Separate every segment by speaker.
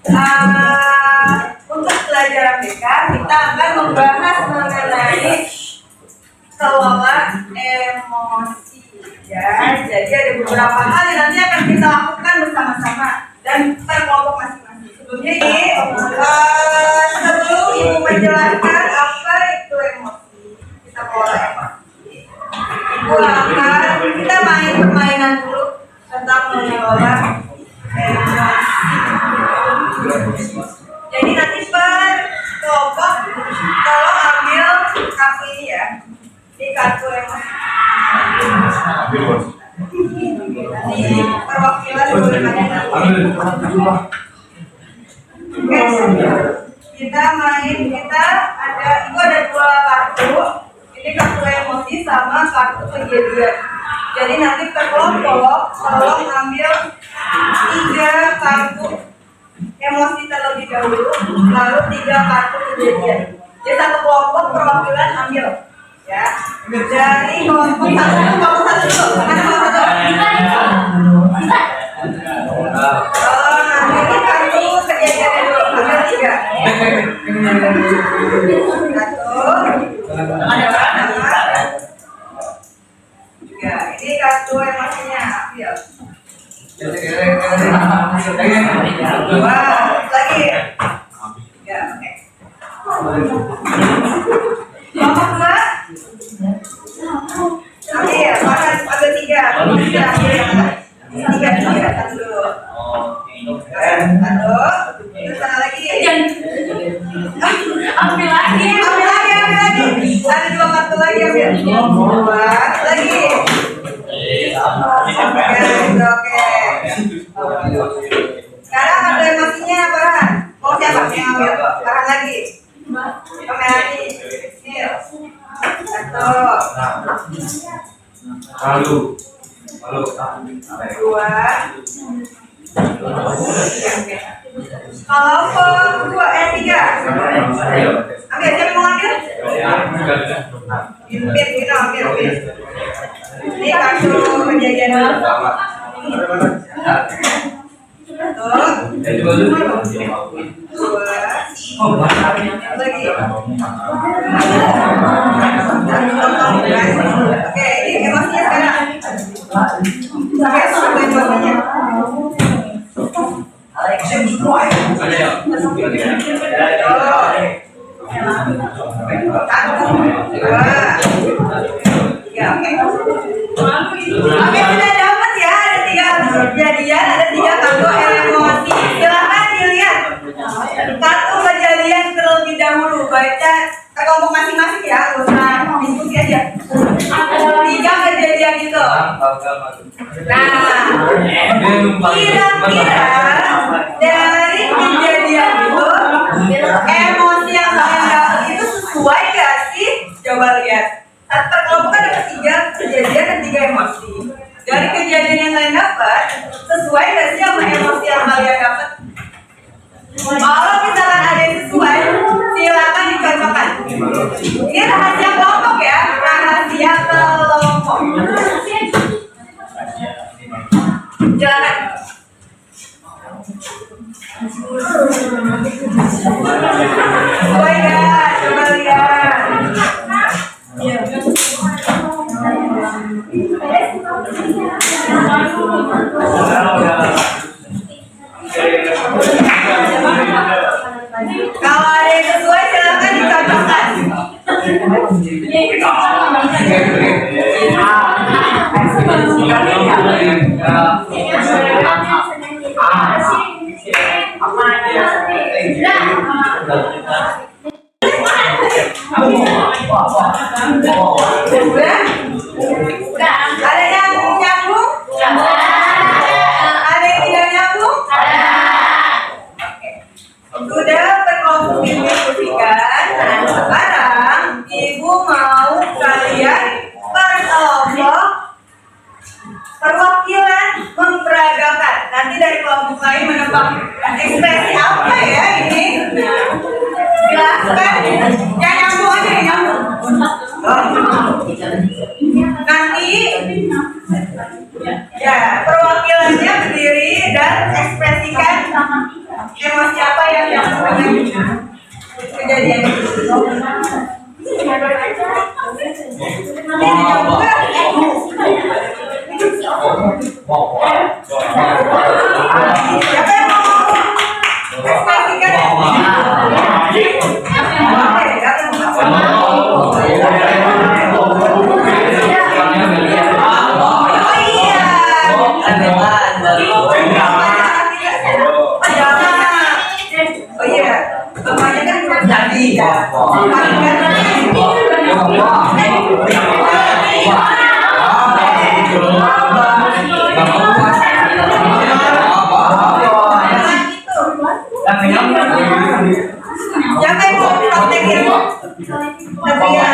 Speaker 1: Untuk pelajaran BK kita akan membahas mengenai kelola emosi ya. Jadi ada beberapa hal yang nanti akan kita lakukan bersama-sama dan terkelompok masing-masing. Sebelumnya ini sebelum Ibu menjelaskan apa itu emosi, kita kelola emosi. Ibu akan kita main permainan dulu tentang mengelola emosi. Jadi nanti per kelompok tolong ambil kartu ini ya. Ini kartu emosi. Ini perwakilan Oke, kita ada dua kartu. Ini kartu emosi sama kartu kejadian. Jadi nanti per kelompok tolong ambil 3 kartu emosi terlebih dahulu, lalu 3 kartu kejadian. Jadi satu kelompok perwakilan ambil, ya. Dari kelompok satu dulu. Mana kelompok satu? Ambil kartu kejadian dulu. Ambil 3. Ini kartu emosinya, ambil. Lagi. Ya, oke. Kelompok 2. Ambil, makan ambil 3. Satu dulu. Satu. Terus sana lagi. Ambil lagi. Ada 2 kartu lagi ambil. 2 lagi. Oke. Sekarang ada emosinya Farhan. Mau siapa yang ambil? Farhan lagi. Kamerani. Satu.
Speaker 2: Lalu.
Speaker 1: 2. Kalau kedua 3. Ambil, siapa mau ambil? Ambil. Ini kartu kejadian dulu. Lagi. Oke, ini emosinya sekarang. Emosinya. Oke, sudah dapat ya, ada 3 kejadian, ada 3 kartu emosi. Silakan dilihat kartu kejadian terlebih dahulu. Baca kelompok masing-masing ya, usah diskusi aja. 3 kejadian itu. Nah, kira-kira dari kejadian itu emosi yang kalian dapat itu sesuai gak sih? Coba lihat. Per kelompok ada 3 kejadian dan 3 emosi. Dari kejadian yang kalian dapat, sesuai gak sih sama emosi yang kalian dapat? Kalau misalkan ada yang sesuai, silakan dicocokkan. Ini rahasia kelompok ya, rahasia kelompok. Silakan. Sesuai gak? Coba lihat. Kalau ada yang sesuai silakan dicocokkan. Ada yang nyambung? Ada yang tidak nyambung? Sudah berkelompok didiskusikan. Nah, sekarang Ibu mau kalian berkelompok perwakilan memperagakan. Nanti dari kelompok lain menebak ekspresi apa ya ini? Jelaskan. Yang nyambung aja, yang nyambung. Nanti ya perwakilannya berdiri dan ekspresikan Emosi apa yang kejadian itu? Siapa yang mau ekspresikan? Oh iya, namanya kan jadi ya. Siapa yang mau praktekin? Tapi ya,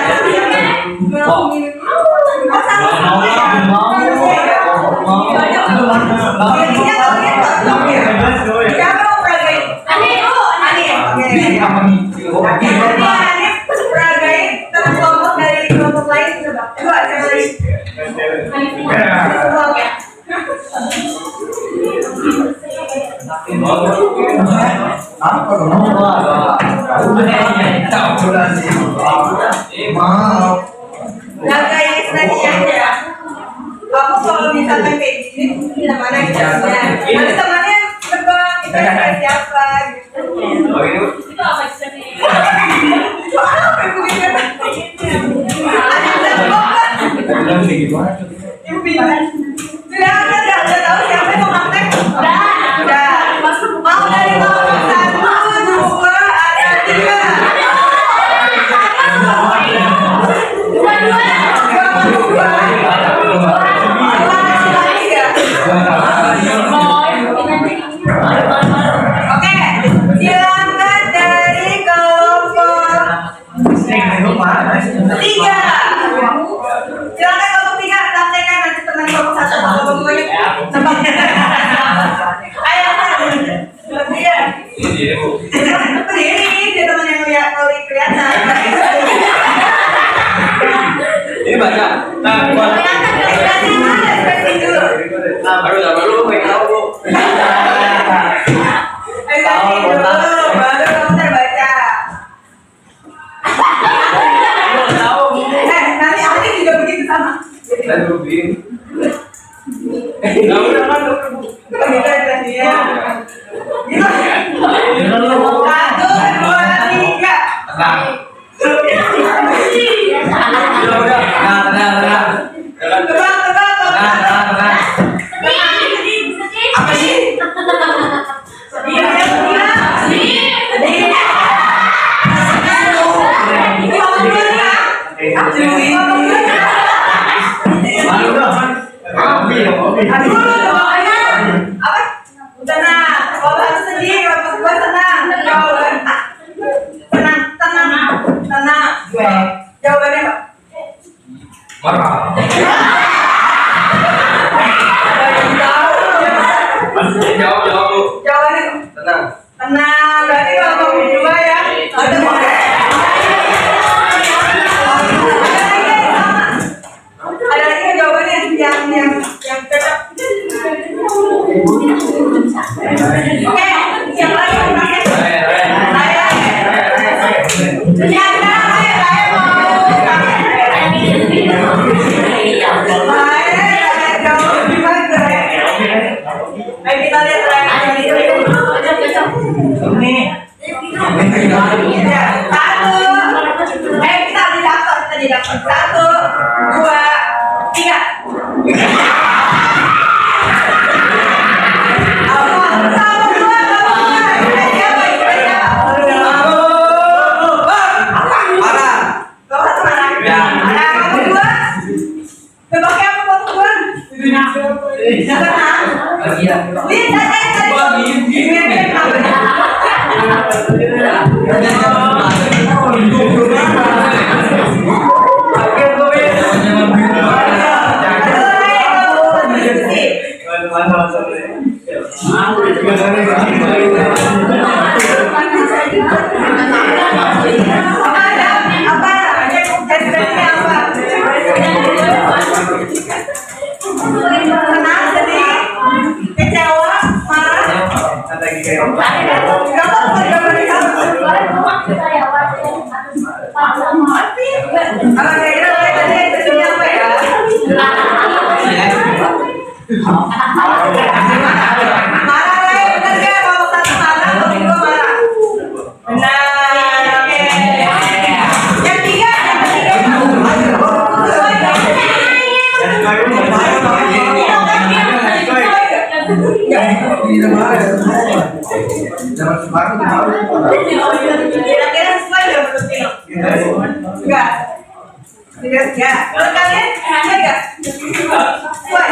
Speaker 1: Naga ini sebenarnya ya. Kamu kalau misalkan kayak gini, mana kisahnya? Ada temannya terbang, kita kayak siapa gitu. Itu apa kisahnya? Soalnya apa yang gue kata? Ada terbang kan? Ibu bingung. Udah tahu siapa yang mau praktek? Udah. Mau dari nomor 1, 2, ada 3. Oke, silakan dari kelompok 3. Silakan kelompok 3 praktekkan nanti teman kelompok 1 sama kelompok 2 tebak. Ayo, Lebihan. Berdiri, dia teman yang lihat kelihatan.
Speaker 2: Ini baca.
Speaker 1: Ekspresi mana? Ekspresi dulu.
Speaker 2: Baru pengen tahu bu.
Speaker 1: Ekspresi dulu, baru kamu terbaca. Nanti aku juga begitu sama.
Speaker 2: Saya rubin. Jawabannya apa? Marah. Jawab bu.
Speaker 1: Jawabannya
Speaker 2: Tenang.
Speaker 1: tenang. Berarti kalau kamu berdua ya. Ada lagi jawabannya yang cocok. Oke, siapa lagi yang pakai? Kita lihat kita didapat 1, 2, 3. Senang, sedih, kecewa, marah. apa-apa jawabannya kamu. Kalau kira-kira tadi ekspresinya apa ya? Marah lah, benar ya? Kalau satu marah, kalau dua marah. Benar, oke. Yang tiga. Kira-kira sesuai nggak menurut Tino? Enggak. Ya. Menurut kalian sesuai nggak? Sesuai.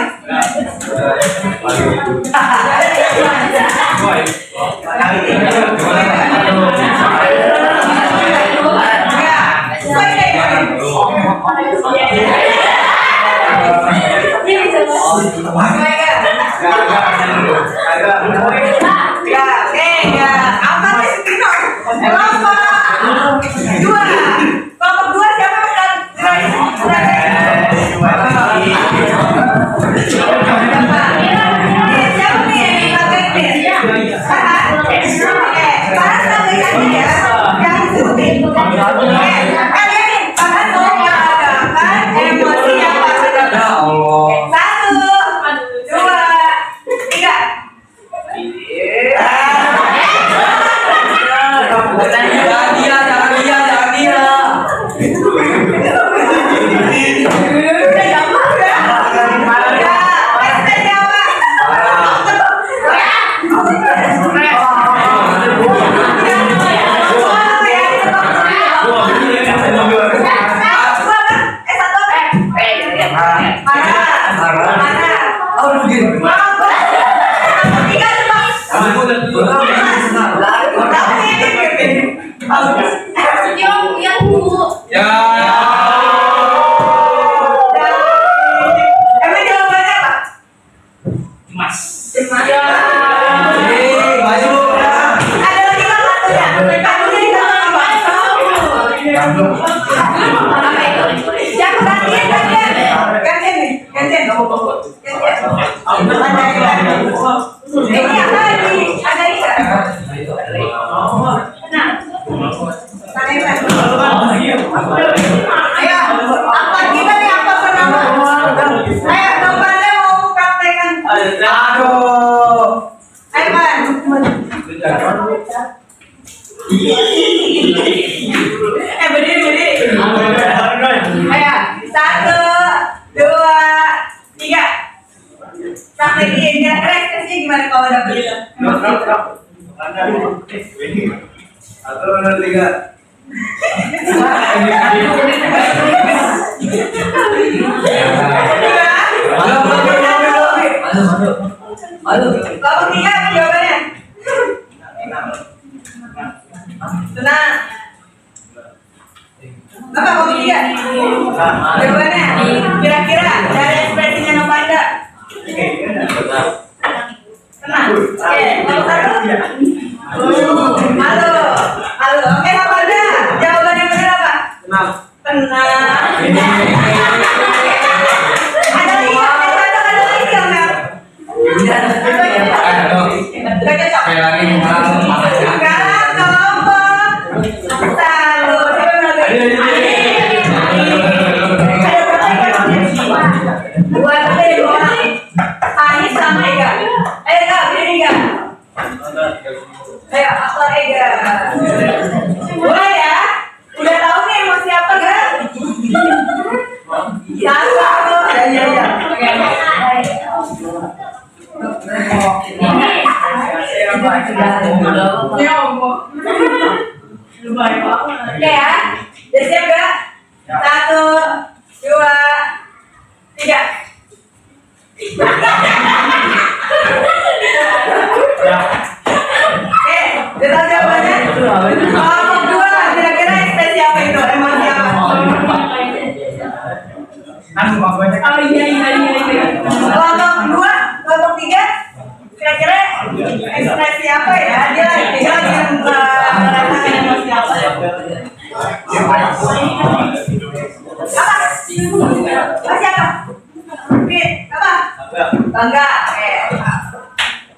Speaker 3: Bangga. Oke.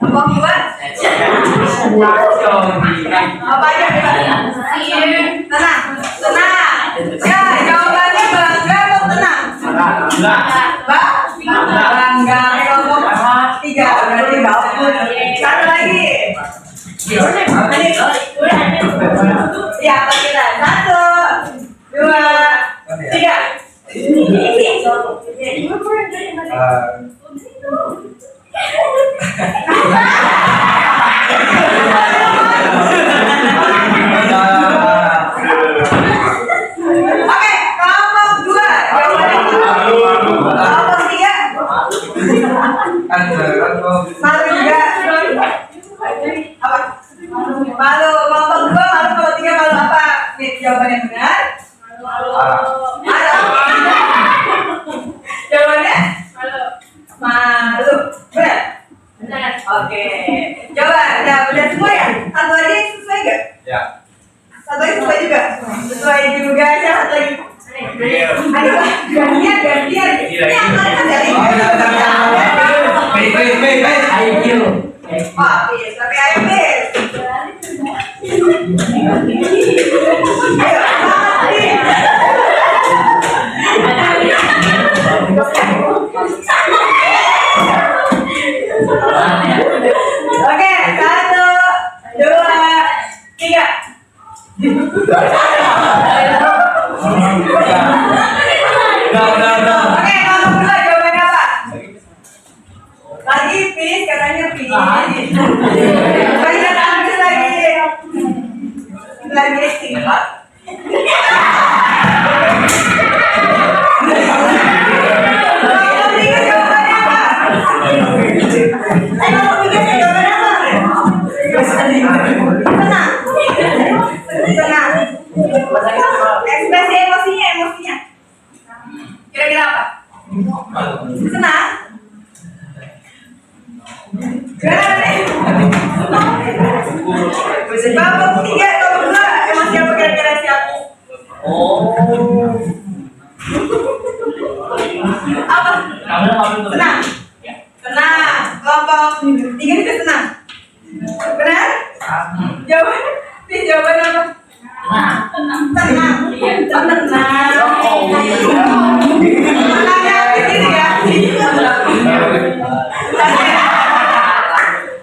Speaker 3: Abang buat.
Speaker 1: Apa aja coba? Tenang, tenang. Ya, jawabannya bangga atau tenang? Bangga. Kelompok 3 berarti bagus. Satu lagi. Ya, apa kita? 1, 2, 3. Oke, kelompok 2 jawabannya kelompok 3 malu juga. Apa? Malu. Kelompok 2 malu, kelompok 3 malu apa? Nih, jawabannya benar. Malu. Jawabannya? Malu. Benar? Oke. Coba, udah semua ya? Satu lagi sesuai gak?
Speaker 2: Ya.
Speaker 1: Satu lagi sesuai juga? Sesuai juga aja, satu lagi. Ayo, gantian. Ini angkanya dari Wah, bis, tapi ayo bis. Oke, 1, 2, 3.
Speaker 2: Udah.
Speaker 1: Oke, kalau kedua jawabannya apa? Lagi please, katanya please. Banyak habis lagi. Lagi singkat. Kalau tiga jawabannya apa? Kalau tiga jawabannya apa? Tenang. Ekspresi emosinya. Kira-kira apa? Senang. Kelompok 3, kelompok 2, emosi apa kira-kira siapa? Apa? Senang. Tenang. Kelompok 3 juga tenang. Benar? Jawabannya apa? Tenang. Tenang ya, begini ya.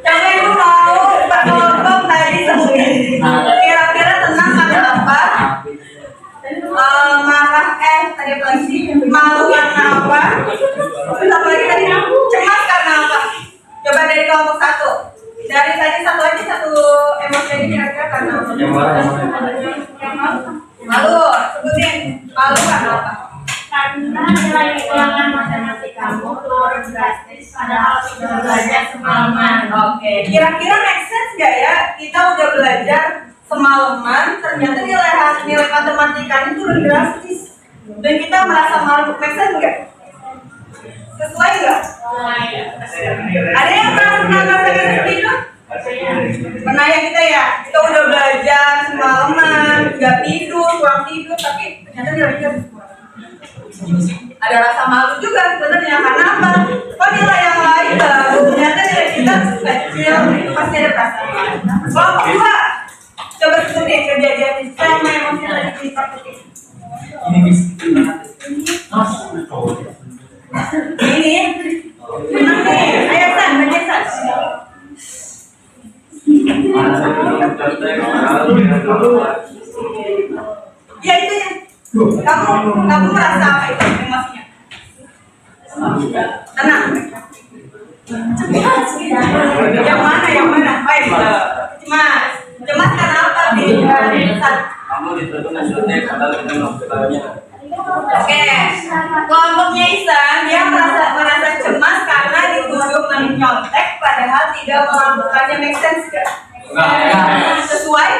Speaker 1: Coba ibu mau berkelompok tadi sebutin. Kira-kira tenang karena apa? Marah tadi apa lagi? Malu karena apa? Terus apa lagi tadi? Cemas karena apa? Coba dari kelompok 1. Dari tadi satu aja, satu emosi ini kira-kira karena apa? Malu, sebutin. Malu karena apa?
Speaker 3: Karena nilai ulangan matematika kamu turun drastis padahal sudah belajar semalaman.
Speaker 1: Oke, kira-kira make sense nggak ya? Kita udah belajar semalaman, ternyata nilai matematikanya turun drastis, dan kita merasa malu. Make sense nggak? Sesuai nggak? Ada yang pernah seperti itu? Pernah ya kita ya? Kita udah belajar semalaman, nggak tidur, kurang tidur, tapi ternyata nilainya kurang. Ada rasa malu juga sebenarnya, karena apa? Kok nilai yang lain bagus, ternyata nilai kita kecil, itu pasti ada perasaan malu. Kelompok 2, coba sebutin kejadian sama emosi tadi kita petik. Ini, ayo San, baca San. Ya itu ya. Kamu merasa apa itu emosinya? Tenang. Yang mana? Baik. Cemas karena apa?
Speaker 2: Kamu ditutup nasionalnya padahal kita nggak ketanya.
Speaker 1: Oke. Kelompoknya Isan, dia merasa cemas karena dituduh menyontek padahal tidak melakukannya. Make sense gak? Sesuai?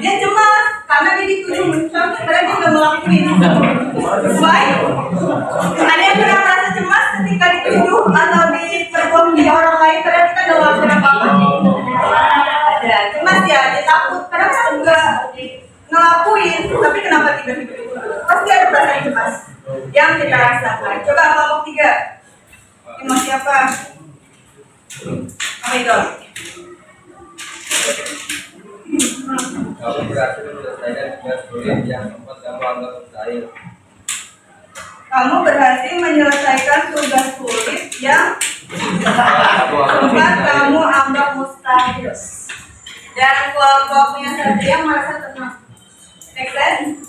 Speaker 1: Dia cemas karena dia dituduh menyontek padahal dia nggak melakukan. Sesuai? Ada yang pernah merasa cemas ketika dituduh atau diperbuat di orang lain padahal kita nggak melakukan apa-apa? Ada. Cemas ya, dia takut karena kita nggak ngelakuin, tapi kenapa tiba-tiba pasti ada perasaan cemas yang kita rasakan. Coba kelompok 3, emosi apa? Apa itu?
Speaker 2: Kamu berhasil menyelesaikan tugas sulit yang sempat kamu anggap mustahil.
Speaker 1: Kamu berhasil menyelesaikan tugas sulit yang sempat kamu anggap mustahil. Dan kelompoknya saja yang merasa tenang. Make sense?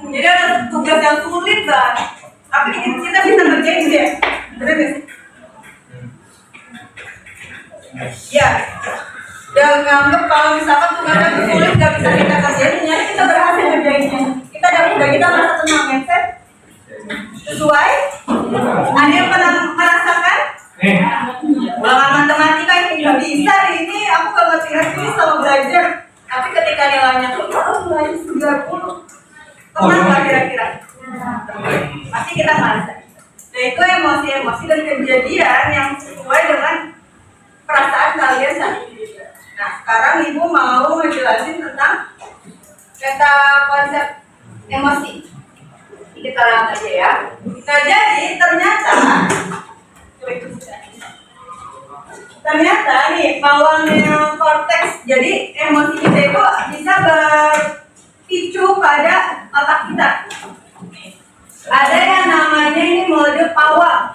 Speaker 1: Jadi ada tugas yang sulit banget, tapi kita bisa ngerjain dia. Bener gak sih? Ya. Dan nganggep kalau misalkan tugasnya itu sulit gak bisa kita kerjain, ternyata kita berhasil ngerjainnya. Kita udah kita merasa tenang, make sense? Sesuai? Ada yang pernah merasakan? Ulangan matematika ini nggak bisa ini, aku gak ngerti sama belajar. Tapi ketika nilainya tuh, nilai 90. Pernah nggak kira-kira? Pasti kita merasa. Nah itu emosi-emosi dan kejadian yang sesuai dengan perasaan kalian saat ini. Nah sekarang ibu mau ngejelasin tentang konsep emosi. Kita lihat aja ya. Nah jadi ternyata nih bawahnya korteks, jadi emosi kita itu bisa berpicu pada otak kita. Ada yang namanya ini mode pawang.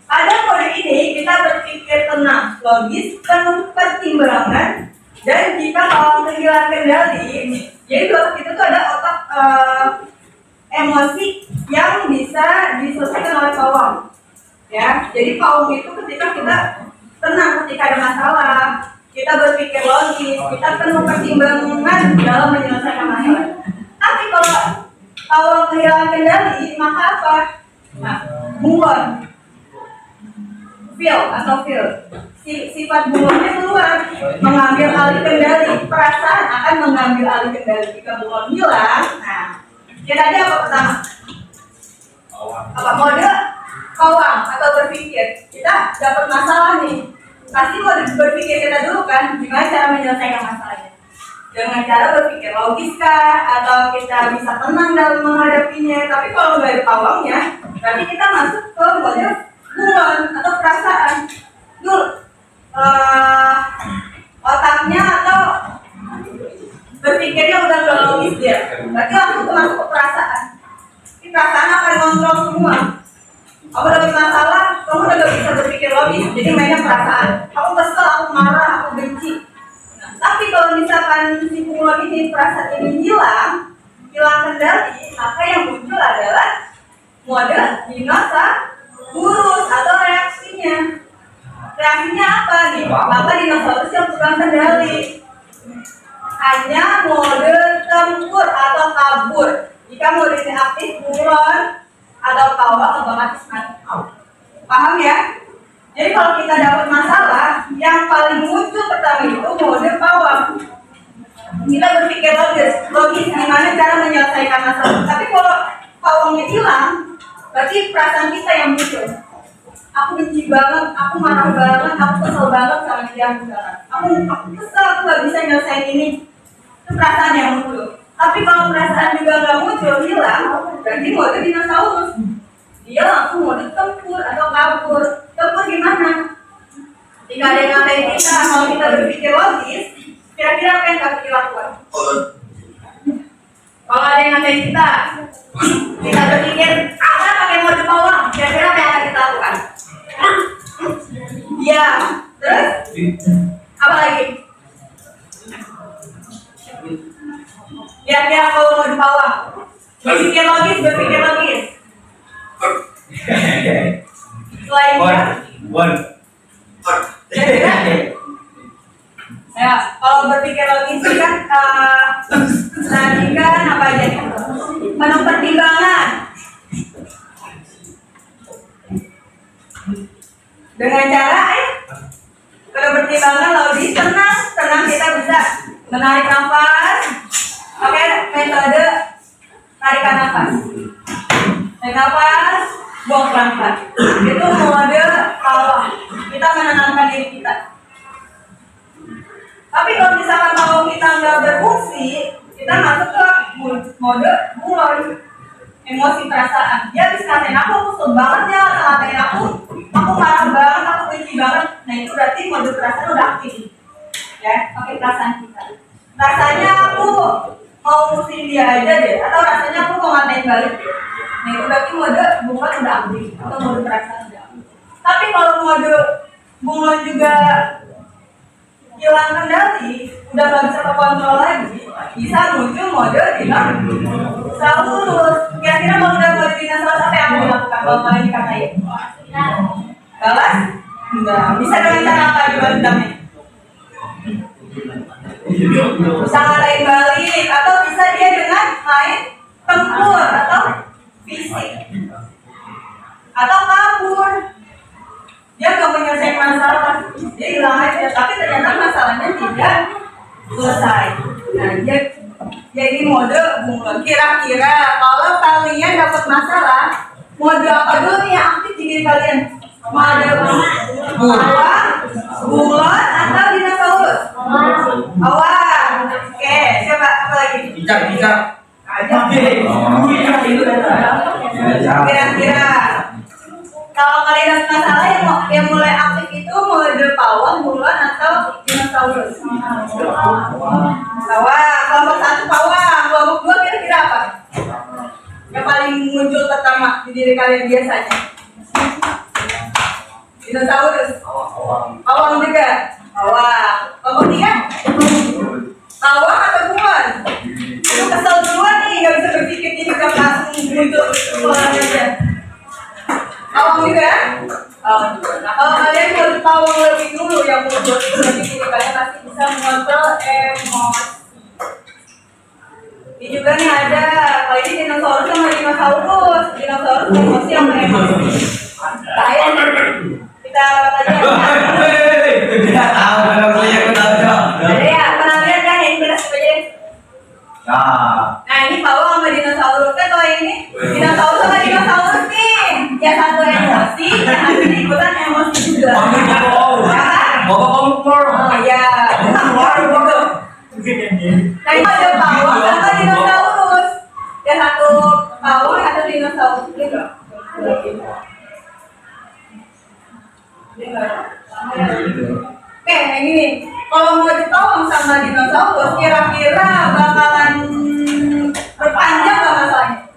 Speaker 1: Pada mode ini kita berpikir tenang, logis, penuh pertimbangan, dan jika pawang kehilangan kendali, jadi di otak itu tuh ada otak emosi yang bisa diselesaikan oleh pawang. Ya, jadi pawang itu ketika kita tenang, ketika ada masalah, kita berpikir logis, kita penuh pertimbangan dalam menyelesaikan masalah. Tapi kalau pawang kehilangan kendali, maka apa? Nah, bunglon, feel. Sifat bunglonnya keluar, mengambil alih kendali. Perasaan akan mengambil alih kendali. Jika bunglon hilang, nah, kita aja apa pertama? Apa mode pawang atau berpikir? Kita dapat masalah nih, pasti mode berpikir kita dulu kan, gimana cara menyelesaikan masalahnya? Dengan cara berpikir logis kah, atau kita bisa tenang dalam menghadapinya? Tapi kalau nggak ada pawangnya, berarti kita masuk ke mode bunglon atau perasaan. Dulu otaknya atau berpikirnya udah nggak logis dia, berarti langsung masuk ke perasaan. Ini perasaan akan kontrol semua. Kamu dapat masalah, kamu udah gak bisa berpikir logis, jadi mainnya perasaan. Aku kesel, aku marah, aku benci. Nah, tapi kalau misalkan si bunglon ini, perasaan ini hilang kendali, maka yang muncul adalah mode dinosaurus atau reaksinya. Reaksinya apa nih? Maka dinosaurus yang pegang kendali. Hanya mode tempur atau kabur. Jika mode ini aktif, bunglon atau pawang otomatis mati. Paham ya? Jadi kalau kita dapat masalah, yang paling muncul pertama itu mode pawang. Kita berpikir logis gimana cara menyelesaikan masalah. Tapi kalau pawangnya hilang, berarti perasaan kita yang muncul. Aku benci banget, aku marah banget, aku kesel banget sama dia misalkan. Aku kesel, aku gak bisa nyelesain ini. Itu perasaan yang muncul. Tapi kalau perasaan juga nggak muncul, hilang, berarti mode dinosaurus. Dia langsung mode tempur atau kabur. Tempur gimana? Jika ada yang ngatain kita, kalau kita berpikir logis, kira-kira apa yang kita lakukan? Kalau ada yang ngatain kita berpikir, ada pakai mode pawang, kira-kira apa yang akan kita lakukan? Ya, terus? Apa lagi? Kira-kira kalau mau dipawang, berpikir logis. Selain ya, kalau berpikir logis kan tadi kan apa aja? Penuh pertimbangan. Dengan cara kalau pertimbangan logis, tenang kita bisa menarik nafas. Oke, metode tarikan nafas. Tarik nafas, buang pelan-pelan. Itu mode pawang. Kita menenangkan diri kita. Tapi kalau misalkan pawang kita nggak berfungsi, kita masuk ke mode bunglon. Emosi perasaan. Dia bisa ngatain aku kesel banget ya, ngatain aku marah banget, aku benci banget. Nah itu berarti mode perasaan udah aktif. Ya, pakai perasaan kita. rasanya aku mau musuhin dia aja deh, atau rasanya aku mau ngatain balik deh. Nih berarti mode bunglon udah aktif atau mode perasaan udah aktif. Tapi kalau mode bunglon juga hilang kendali, udah nggak bisa terkontrol lagi, bisa muncul mode dinosaurus. Kira-kira kalau udah mode dinosaurus apa yang akan dilakukan kalau kalian dikatain? Balas? Enggak. Bisa dengan cara apa dibalasnya? Bisa ngalahin balik, atau bisa dia dengan main tempur atau fisik, atau kabur. Dia nggak menyelesaikan masalah, dia hilang aja. Tapi ternyata masalahnya tidak selesai. Nah, jadi mode bunglon. Kira-kira kalau kalian dapat masalah, mode apa dulu nih yang aktif di diri kalian? Mode bawang, bunglon, atau dinosaurus? Bawang. Oke, siapa apa lagi?
Speaker 2: Bijak.
Speaker 1: Kira-kira kalau kalian dapat masalah yang mulai aktif itu mode pawang, bunglon, atau dinosaurus? Pawang. Kelompok satu pawang, kelompok dua kira-kira apa? Yang paling muncul pertama di diri kalian biasanya? Dinosaurus. Pawang juga. Pawang. Kelompok tiga? Pawang atau bunglon? Itu kesel duluan nih, nggak bisa berpikir ini udah langsung muncul keluar aja. Pawang juga? Pawang juga. Nah, kalau kalian mau pawang lebih dulu yang muncul itu berarti kalian pasti bisa mengontrol emosi. Ini juga nih ada, kalau ini dinosaurus sama dinosaurus. Dinosaurus emosi sama emosi. Kalian kita aja. Ada ya, pernah lihat kan yang beres aja? Nah ini pawang sama dinosaurus kan, kalau ini dinosaurus sama dinosaurus nih. Yang satu emosi, yang satu ikutan emosi juga. Oh iya, nah itu ada pawang sama dinosaurus. Yang satu pawang, yang satu dinosaurus gitu. Oke, yang ini kalau mau ditolong sama dinosaurus, kira-kira bakalan berpanjang nggak masalahnya?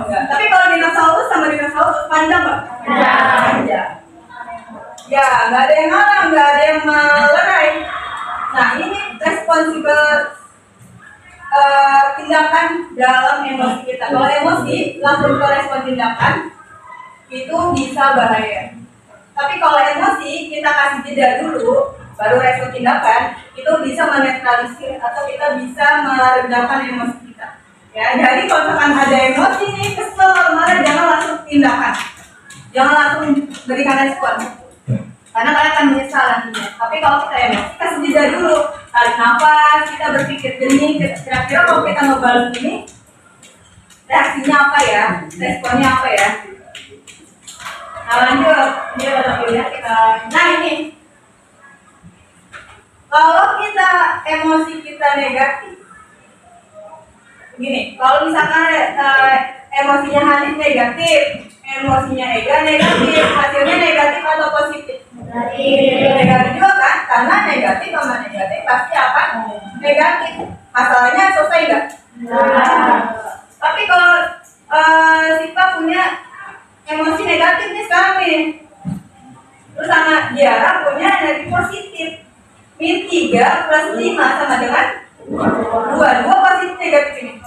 Speaker 1: Enggak. Tapi kalau dinosaurus sama dinosaurus panjang nggak? Panjang. Ya, nggak ada yang ngalang, nggak ada yang melerai. Nah, ini responsibel tindakan dalam emosi kita. Kalau emosi langsung ke respon tindakan, itu bisa bahaya. Tapi kalau emosi kita kasih jeda dulu, baru respon tindakan, itu bisa menetralisir atau kita bisa meredamkan emosi kita. Ya, jadi kalau misalkan ada emosi nih, kesel, marah, jangan langsung tindakan, jangan langsung berikan respon, karena kalian akan menyesal nantinya. Tapi kalau kita emosi, kasih jeda dulu, tarik nafas, kita berpikir jernih, kira-kira kalau kita ngebalas ini, reaksinya apa ya, responnya apa ya. Nah lanjut, ini lihat kita. Nah ini, kalau kita emosi kita negatif, gini, kalau misalkan emosinya Hanif negatif, emosinya Ega negatif, hasilnya negatif atau positif? Negatif juga kan? Karena negatif sama negatif pasti akan negatif. Masalahnya selesai nggak? Tapi kalau Sipa punya emosi negatif nih sekarang nih, terus sama Diara punya energi positif, min 3 plus 5 sama dengan 2 positif negatif ini.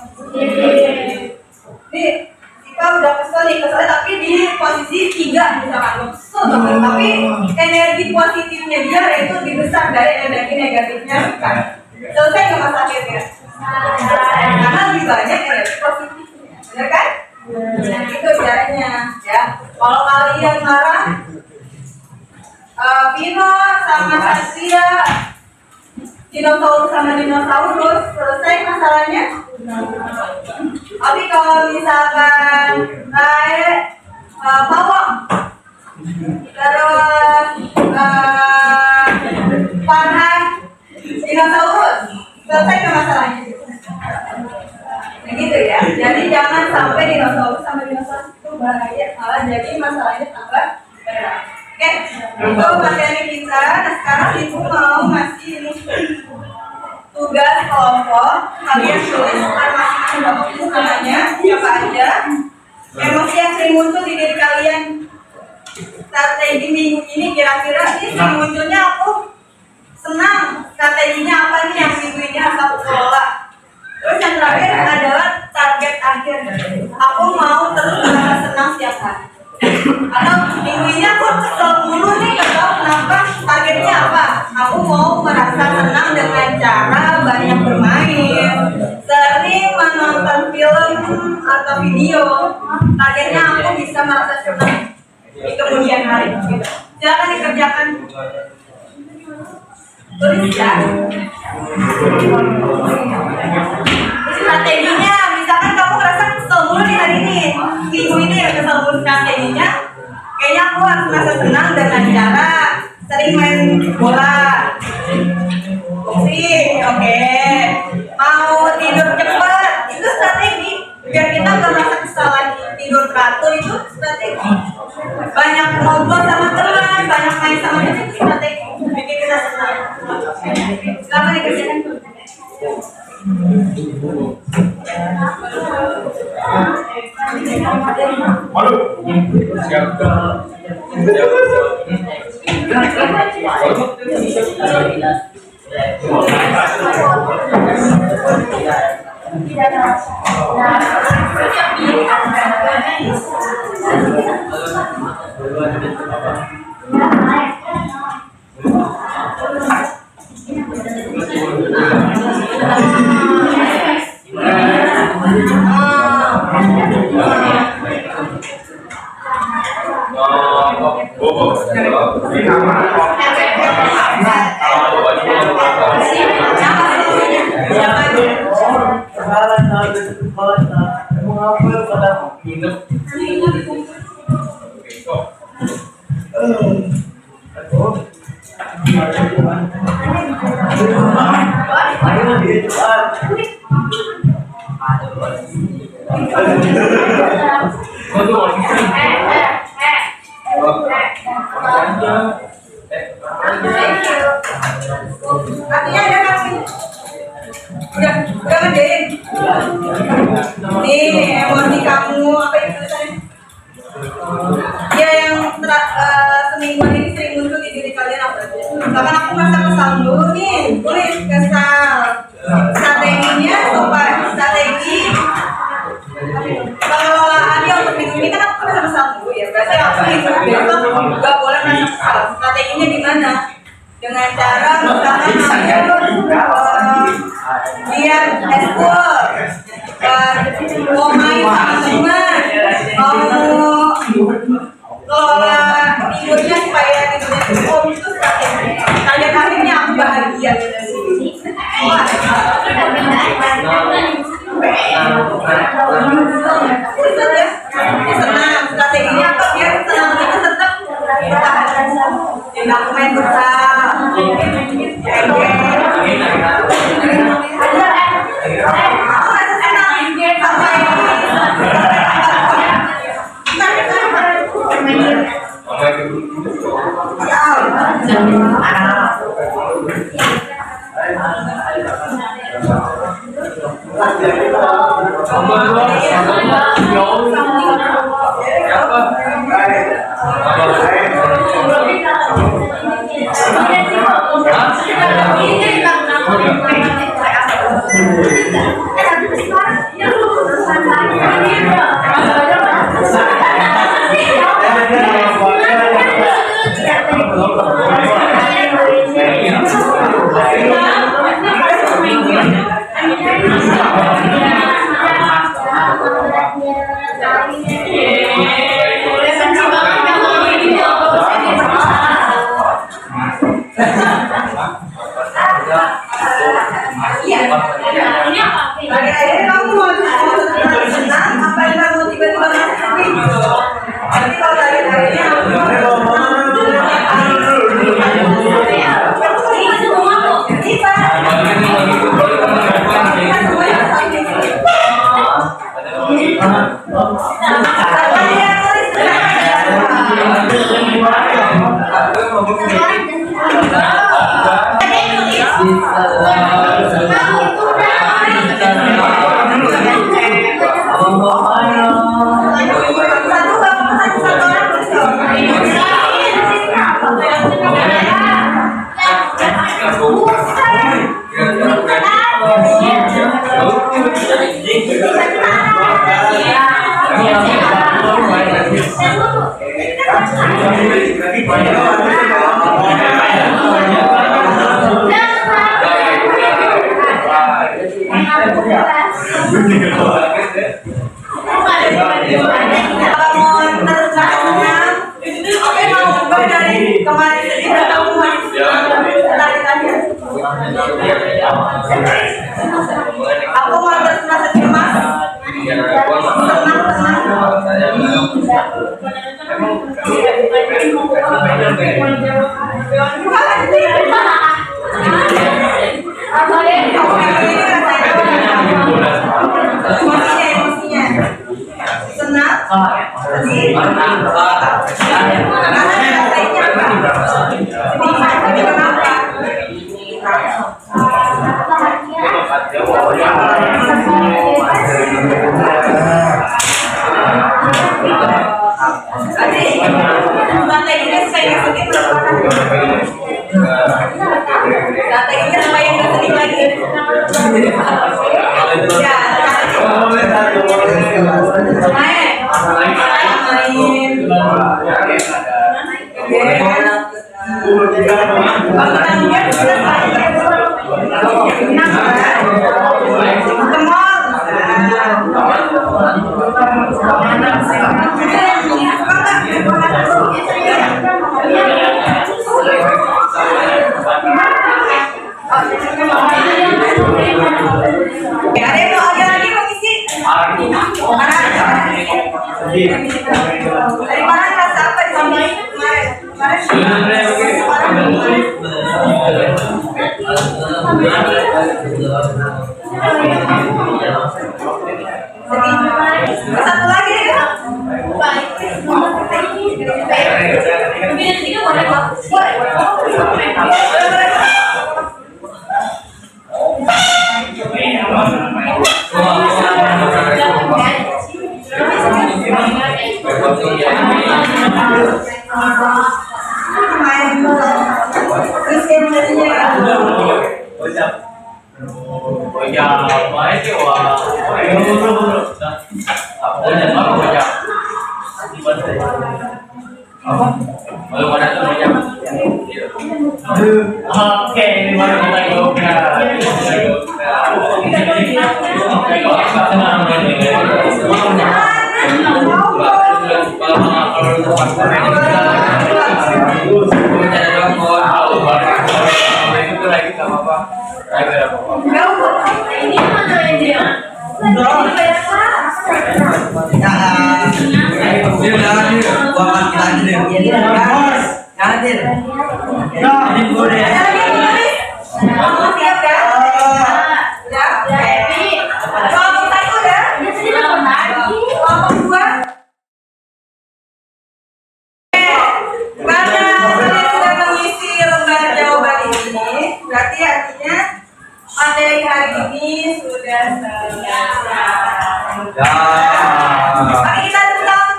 Speaker 1: Nih Sipa udah kesel tapi di posisi 3 misalkan kesel banget, tapi energi positifnya dia itu lebih besar dari energi negatifnya Sipa. Selesai nggak masalah kira-kira? Karena lebih banyak energi positifnya, benar kan? Nah, itu caranya ya. Kalau kalian marah, Vino sama Satria, dinosaurus sama dinosaurus, selesai masalahnya. Tapi kalau misalkan bawang, terus Farhan, dinosaurus, selesai ke masalahnya. Begitu ya. Jadi jangan sampai dinosaurus sama dinosaurus itu bahaya, malah jadi masalahnya tambah berat. Oke, itu materi kita. Nah sekarang ibu mau ngasih tugas tugas kelompok kalian tulis masing-masing tulis namanya siapa aja, emosi yang sering muncul di diri kalian strategi minggu ini. Kira-kira ini sering munculnya aku senang, strateginya apa nih yang minggu ini harus aku kelola. Terus yang terakhir adalah target akhir, aku mau terus merasa senang setiap hari. Atau minggu ini aku kesel mulu nih, gak tahu kenapa, targetnya apa, aku mau merasa senang dengan cara banyak bermain, sering menonton film atau video. Targetnya aku bisa merasa senang di kemudian hari gitu. Silakan dikerjakan, tulis ya. Strateginya, misalkan kamu ngerasa kesel mulu nih hari ini, minggu ini ya kesel mulu, strateginya kayaknya aku harus merasa senang dengan cara sering main bola. Oke. Mau tidur cepat, itu strategi biar kita nggak merasa kesal lagi. Tidur teratur itu strategi. Banyak ngobrol sama teman, banyak main sama teman, itu strategi bikin kita senang. Selamat dikerjakan. Artinya ada kasih. Udah ngerjain. Nih emosi kamu apa itu tulisannya? Ya yang semingguan ini sering muncul di diri kalian apa aja? Misalkan aku merasa kesal dulu nih, tulis kesal. Strateginya supaya strategi pengelolaannya untuk minggu ini kan aku merasa kesal dulu ya. Berarti aku besok nggak boleh merasa kesal. Strateginya gimana? Dengan cara misalkan lihat eskul, mau main sama teman, mau kelola tidurnya supaya tidurnya cukup, itu strategi. Target akhirnya aku bahagia gitu sih. Senang, strateginya apa biar senang itu tetap bertahan. Jadi aku main bersama. Akhir-akhir kamu mau senang, apa yang kamu tiba-tiba ngelakuin? Tapi kalau akhir-akhirnya aku Kalau mau terus senang, oke mau ubah dari kemarin sedih atau tarik aja. Aku mau terus merasa cemas, emosinya, senang, sedih, strateginya supaya nggak sedih strateginya supaya nggak sedih lagi ya ada yang mau ada lagi mau isi? Dari mana rasa apa di sini? Satu lagi ya?
Speaker 2: Oke, ini baru kita yoga. Berarti artinya materi hari ini sudah selesai. Mari kita tutup.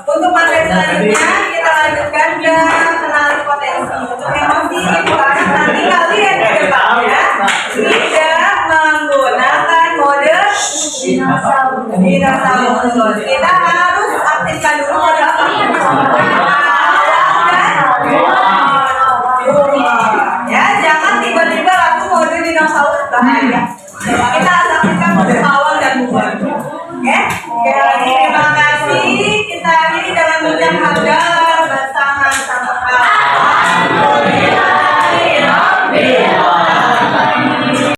Speaker 2: Untuk materi selanjutnya kita lanjutkan ke kenali potensi. Untuk emosi, karena nanti kalian ke depannya tidak menggunakan mode dinosaurus. Kita harus aktifkan dulu mode apa? Ya, jangan tiba-tiba langsung mode dinosaurus, bahaya. Kita harus aktifkan mode